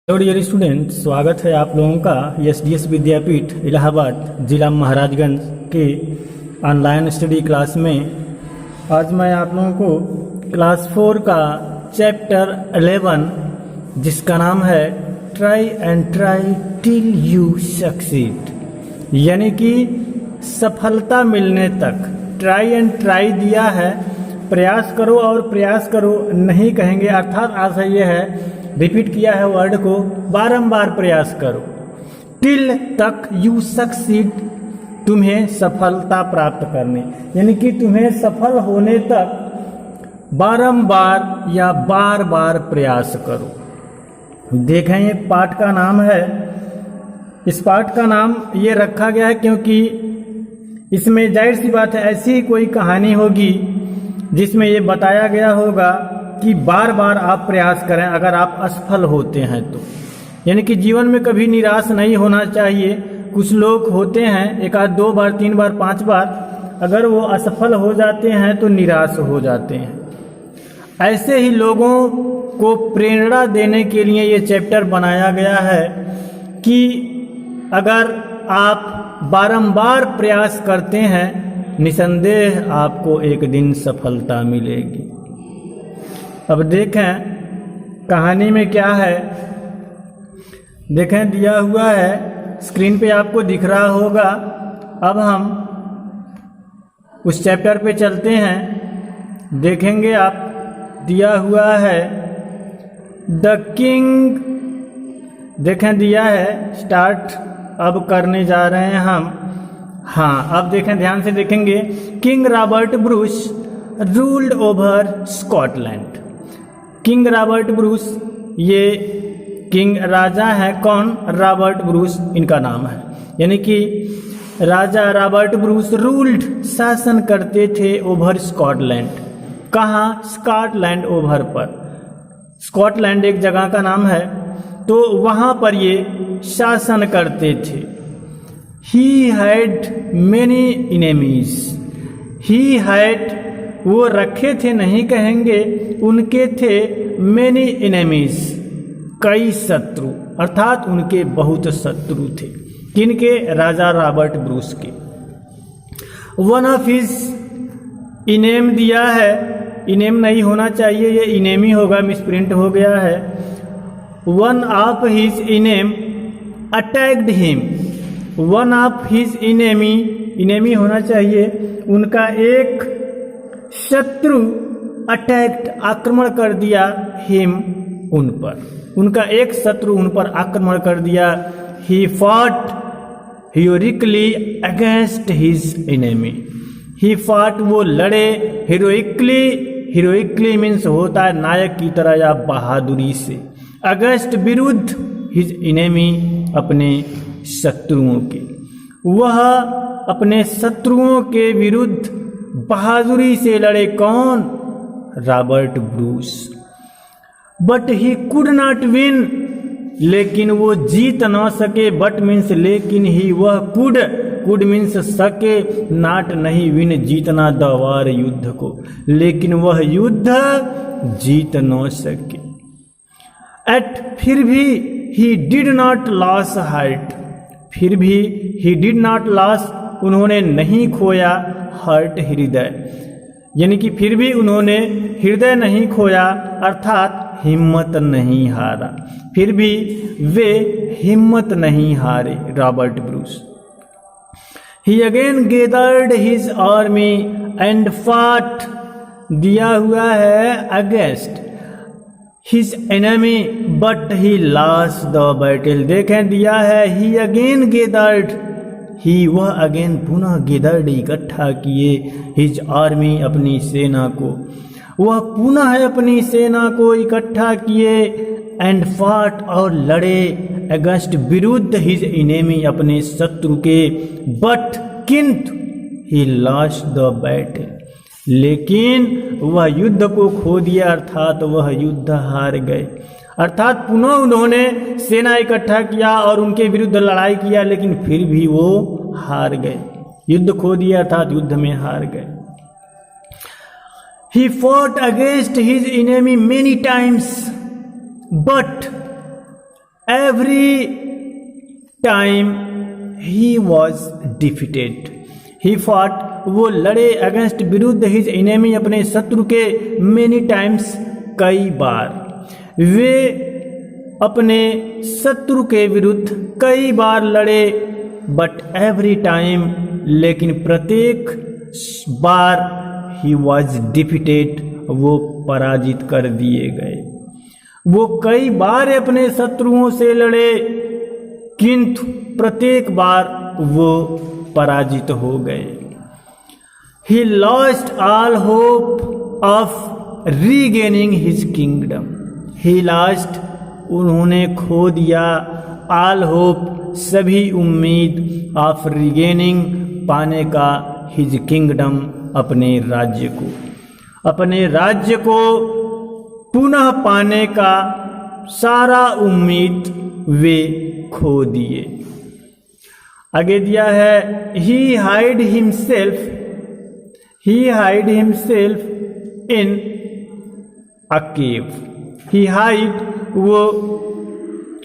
Hello dear student, स्वागत है आप लोगों का एसडीएस विद्यापीठ इलाहाबाद जिला महाराजगंज के ऑनलाइन स्टडी क्लास में। आज मैं आप लोगों को क्लास 4 का चैप्टर 11 जिसका नाम है try and try till you succeed, यानी कि सफलता मिलने तक। ट्राई एंड ट्राई दिया है, प्रयास करो और प्रयास करो नहीं कहेंगे, अर्थात आशय यह है, रिपीट किया है वर्ड को, बारंबार प्रयास करो। टिल तक यू सक्सीड, तुम्हें सफलता प्राप्त करने, यानी कि तुम्हें सफल होने तक बारंबार या बार बार प्रयास करो। देखें, ये पाठ का नाम है, इस पाठ का नाम ये रखा गया है क्योंकि इसमें जाहिर सी बात है ऐसी कोई कहानी होगी जिसमें ये बताया गया होगा कि बार बार आप प्रयास करें अगर आप असफल होते हैं तो। यानी कि जीवन में कभी निराश नहीं होना चाहिए। कुछ लोग होते हैं एक आध 2 बार 3 बार 5 बार, अगर वो असफल हो जाते हैं तो निराश हो जाते हैं। ऐसे ही लोगों को प्रेरणा देने के लिए ये चैप्टर बनाया गया है कि अगर आप बारंबार प्रयास करते हैं, निसंदेह आपको एक दिन सफलता मिलेगी। अब देखें कहानी में क्या है। देखें, दिया हुआ है, स्क्रीन पे आपको दिख रहा होगा। अब हम उस चैप्टर पे चलते हैं, देखेंगे आप। दिया हुआ है द किंग, देखें दिया है, स्टार्ट अब करने जा रहे हैं हम। हाँ, अब देखें, ध्यान से देखेंगे। King Robert Bruce ruled over Scotland. King Robert Bruce, ये किंग राजा है। कौन? रॉबर्ट ब्रूस इनका नाम है। यानी कि राजा रॉबर्ट ब्रूस रूल्ड, शासन करते थे, ओवर स्कॉटलैंड। कहाँ? स्कॉटलैंड ओवर पर। स्कॉटलैंड एक जगह का नाम है, तो वहाँ पर ये शासन करते थे। He had many enemies. He had, वो रखे थे नहीं कहेंगे, उनके थे मेनी इनेमीज, कई शत्रु, अर्थात उनके बहुत शत्रु थे। किनके? राजा रॉबर्ट ब्रूस के। वन ऑफ हिज, इनेम दिया है, इनेम नहीं होना चाहिए, ये इनेमी होगा, मिसप्रिंट हो गया है। One of his enemy attacked him. One of his enemy, enemy होना चाहिए, उनका एक शत्रु अटैक्ट, आक्रमण कर दिया, हिम, उन पर, उनका एक शत्रु उन पर आक्रमण कर दिया। He fought heroically against his enemy. He fought, वो लड़े, हीरोइकली, हीरोइकली मीन्स होता है नायक की तरह या बहादुरी से। अगेंस्ट, विरुद्ध, हिज एनिमी, अपने शत्रुओं के। वह अपने शत्रुओं के विरुद्ध बहादुरी से लड़े। कौन? Robert Bruce. But he could not win, लेकिन वो जीत ना सके। बट मीन्स लेकिन, ही, वह, कुड, कुड मीन्स सके, नॉट नहीं, विन जीतना, द वार युद्ध को, लेकिन वह युद्ध जीत न सके। एट, फिर भी, he did not loss heart, फिर भी, ही डिड नॉट लॉस, उन्होंने नहीं खोया, हार्ट, हृदय, यानी कि फिर भी उन्होंने हृदय नहीं खोया, अर्थात हिम्मत नहीं हारा। फिर भी वे हिम्मत नहीं हारे, Robert Bruce. He again gathered his army and fought, दिया हुआ है against his enemy but he lost the battle. देखें, दिया है ही अगेन गैदर्ड, ही, वह, अगेन, पुनः, गैदर्ड, इकट्ठा किए, हिज आर्मी, अपनी सेना को, वह पुनः अपनी सेना को इकट्ठा किए, एंड फॉट, और लड़े, अगेंस्ट, विरुद्ध, हिज एनिमी, अपने शत्रु के, बट, किंतु, ही लॉस्ट द बैटल, लेकिन वह युद्ध को खो दिया, अर्थात वह युद्ध हार गए। अर्थात पुनः उन्होंने सेना इकट्ठा किया और उनके विरुद्ध लड़ाई किया, लेकिन फिर भी वो हार गए, युद्ध खो दिया, अर्थात युद्ध में हार गए। He fought against his enemy many times, but every time he was defeated. He fought, वो लड़े, against, विरुद्ध, his enemy, अपने शत्रु के, many times, कई बार. वे अपने शत्रु के विरुद्ध कई बार लड़े, but every time, लेकिन प्रत्येक बार he was defeated, वो पराजित कर दिए गए. वो कई बार अपने शत्रुओं से लड़े, किंतु प्रत्येक बार वो पराजित हो गए. He lost all hope of regaining his kingdom. He lost, उन्होंने खो दिया, all hope, सभी उम्मीद, of regaining, पाने का, his kingdom, अपने राज्य को, अपने राज्य को पुनः पाने का सारा उम्मीद वे खो दिए. आगे दिया है, he hid himself in a cave. he hide, वो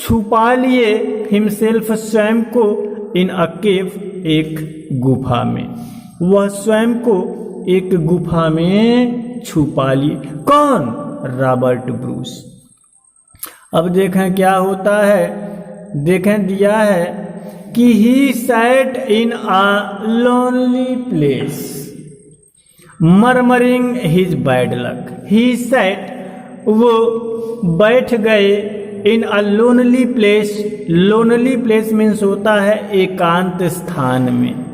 छुपा लिए, himself, स्वयं को, in a cave, एक गुफा में. वह स्वयं को एक गुफा में छुपा लिए. कौन? Robert Bruce. अब देखें क्या होता है. देखें दिया है कि he sat in a lonely place murmuring his bad luck. he sat, वो बैठ गए, in a lonely place. lonely place means होता है एकांत स्थान में.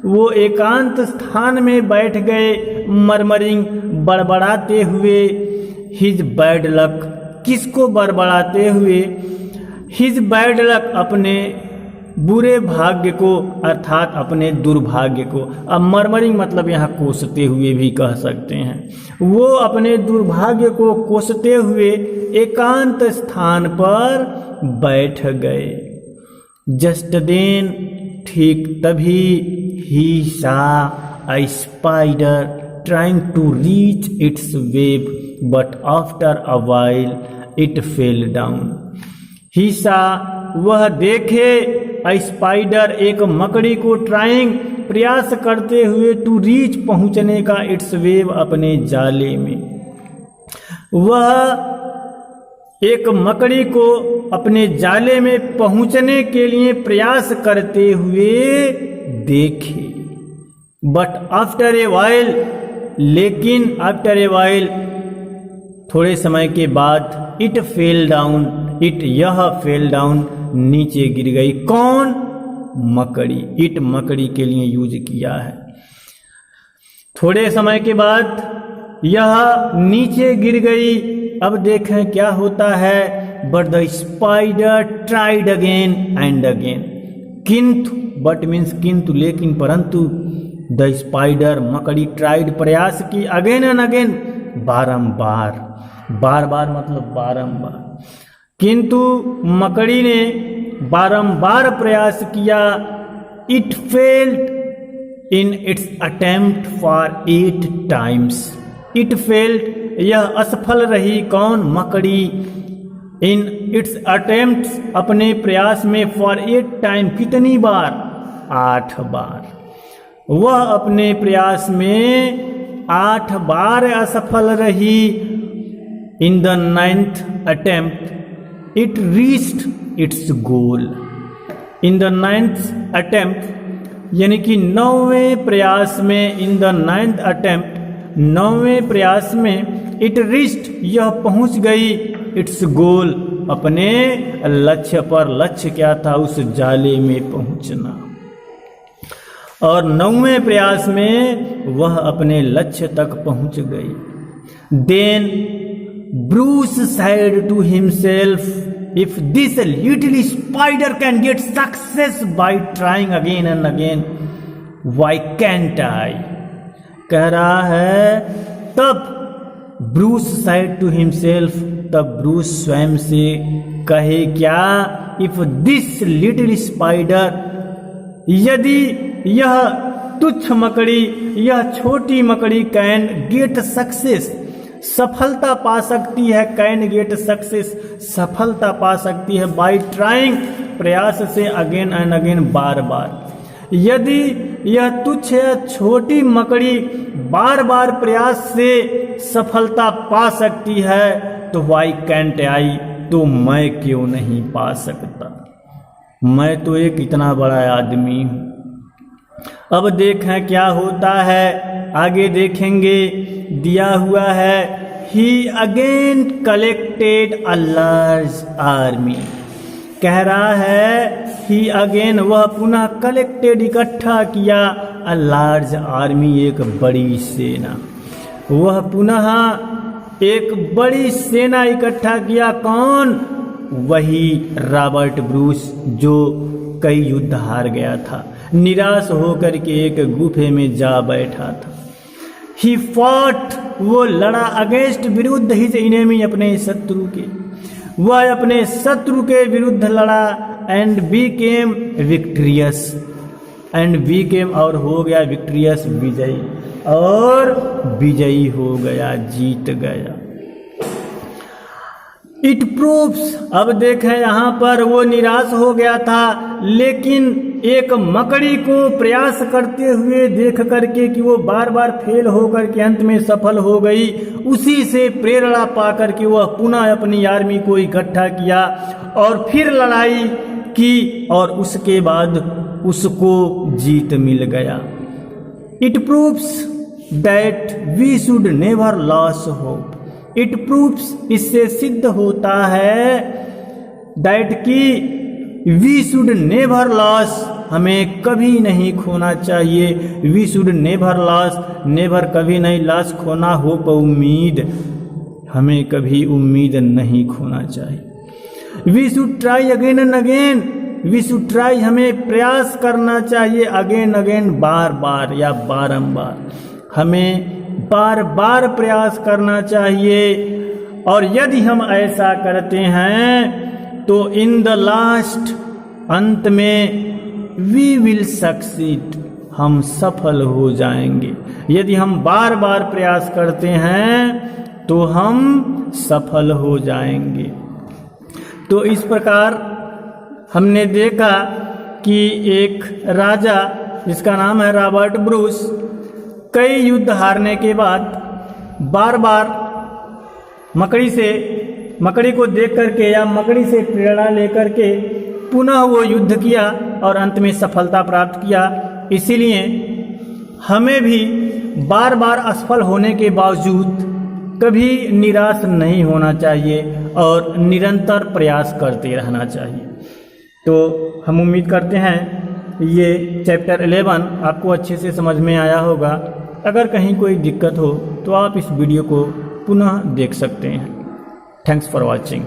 वो एकांत स्थान में बैठ गए, मरमरिंग, बड़बड़ाते हुए, हिज बैड लक, किसको बड़बड़ाते हुए? हिज बैड लक, अपने बुरे भाग्य को, अर्थात अपने दुर्भाग्य को. अब मरमरिंग मतलब यहाँ कोसते हुए भी कह सकते हैं. वो अपने दुर्भाग्य को कोसते हुए एकांत स्थान पर बैठ गए. जस्ट देन, ठीक तभी, he saw a spider trying to reach its web, but after a while it fell down. he saw, वह देखे, a spider, एक मकड़ी को, trying, प्रयास करते हुए, to reach, पहुंचने का, its web, अपने जाले में. वह एक मकड़ी को अपने जाले में पहुंचने के लिए प्रयास करते हुए देखे. बट आफ्टर ए वाइल, लेकिन आफ्टर ए वाइल, थोड़े समय के बाद, इट फेल डाउन, इट, यह फेल डाउन, नीचे गिर गई. कौन? मकड़ी. इट मकड़ी के लिए यूज किया है. थोड़े समय के बाद यह नीचे गिर गई. अब देखें क्या होता है. But the spider tried again and again. किंतु, बट मीन्स किंतु, लेकिन, परंतु, द स्पाइडर, मकड़ी, ट्राइड, प्रयास की, अगेन एंड अगेन, बारंबार. बार बार मतलब बारंबार. किंतु मकड़ी ने बारंबार प्रयास किया. It failed in its attempt for 8 times. It failed, यह असफल रही. कौन? मकड़ी. इन इट्स अटेम्प्ट, अपने प्रयास में, फॉर 8 time, कितनी बार? 8 बार. वह अपने प्रयास में 8 बार असफल रही. In the 9th attempt it reached it's goal. In the 9th attempt, यानी कि 9वें प्रयास में, इन द 9th attempt, 9वें प्रयास में, इट रीच्ड, यह पहुंच गई, इट्स गोल, अपने लक्ष्य पर. लक्ष्य क्या था? उस जाले में पहुंचना. और 9वें प्रयास में वह अपने लक्ष्य तक पहुंच गई. Then Bruce said to himself, if this little spider can get success by trying again and again, why can't I? कह रहा है. तब ब्रूस said to himself, तब ब्रूस स्वयं से कहे क्या? if this little spider, यदि यह तुच्छ मकड़ी, यह छोटी मकड़ी, कैन गेट सक्सेस, सफलता पा सकती है, कैन गेट सक्सेस, सफलता पा सकती है, बाय ट्राइंग, प्रयास से, अगेन एंड अगेन, बार बार। यदि यह तुच्छ या छोटी मकड़ी बार बार प्रयास से सफलता पा सकती है तो वाई कैंट आई, तो मैं क्यों नहीं पा सकता? मैं तो एक इतना बड़ा आदमी हूं। अब देखें क्या होता है, आगे देखेंगे। दिया हुआ है he again collected a large army, कह रहा है ही अगेन, वह पुनः कलेक्टेड, इकट्ठा किया, अ लार्ज आर्मी, एक बड़ी सेना। वह पुनः एक बड़ी सेना इकट्ठा किया। कौन? वही रॉबर्ट ब्रूस जो कई युद्ध हार गया था, निराश होकर के एक गुफे में जा बैठा था। ही फॉट, वो लड़ा, अगेंस्ट, विरुद्ध, हिज एनिमी, अपने शत्रु के, वह अपने शत्रु के विरुद्ध लड़ा, एंड बीकेम विक्ट्रियस, एंड बीकेम, और हो गया विक्ट्रियस, विजयी, और विजयी हो गया, जीत गया। इट प्रूव्स, अब देखें यहाँ पर वो निराश हो गया था, लेकिन एक मकड़ी को प्रयास करते हुए देख करके कि वो बार बार फेल होकर के अंत में सफल हो गई, उसी से प्रेरणा पाकर के वह पुनः अपनी आर्मी को इकट्ठा किया और फिर लड़ाई की, और उसके बाद उसको जीत मिल गया। It proves that we should never loss hope, it proves, इससे सिद्ध होता है, दैट की वी शुड नेवर लॉस, हमें कभी नहीं खोना चाहिए, we should never loss, never, कभी नहीं, लॉस, खोना, होप, उम्मीद, हमें कभी उम्मीद नहीं खोना चाहिए। We should try again and again, we should try, हमें प्रयास करना चाहिए, अगेन अगेन, बार बार या बारंबार, हमें बार बार प्रयास करना चाहिए। और यदि हम ऐसा करते हैं तो इन द लास्ट, अंत में, वी विल सक्सीड, हम सफल हो जाएंगे। यदि हम बार बार प्रयास करते हैं तो हम सफल हो जाएंगे। तो इस प्रकार हमने देखा कि एक राजा जिसका नाम है रॉबर्ट ब्रूस, कई युद्ध हारने के बाद बार बार मकड़ी को देख करके या मकड़ी से प्रेरणा लेकर के पुनः वो युद्ध किया और अंत में सफलता प्राप्त किया। इसीलिए हमें भी बार बार असफल होने के बावजूद कभी निराश नहीं होना चाहिए और निरंतर प्रयास करते रहना चाहिए। तो हम उम्मीद करते हैं ये चैप्टर 11 आपको अच्छे से समझ में आया होगा। अगर कहीं कोई दिक्कत हो तो आप इस वीडियो को पुनः देख सकते हैं। Thanks for watching.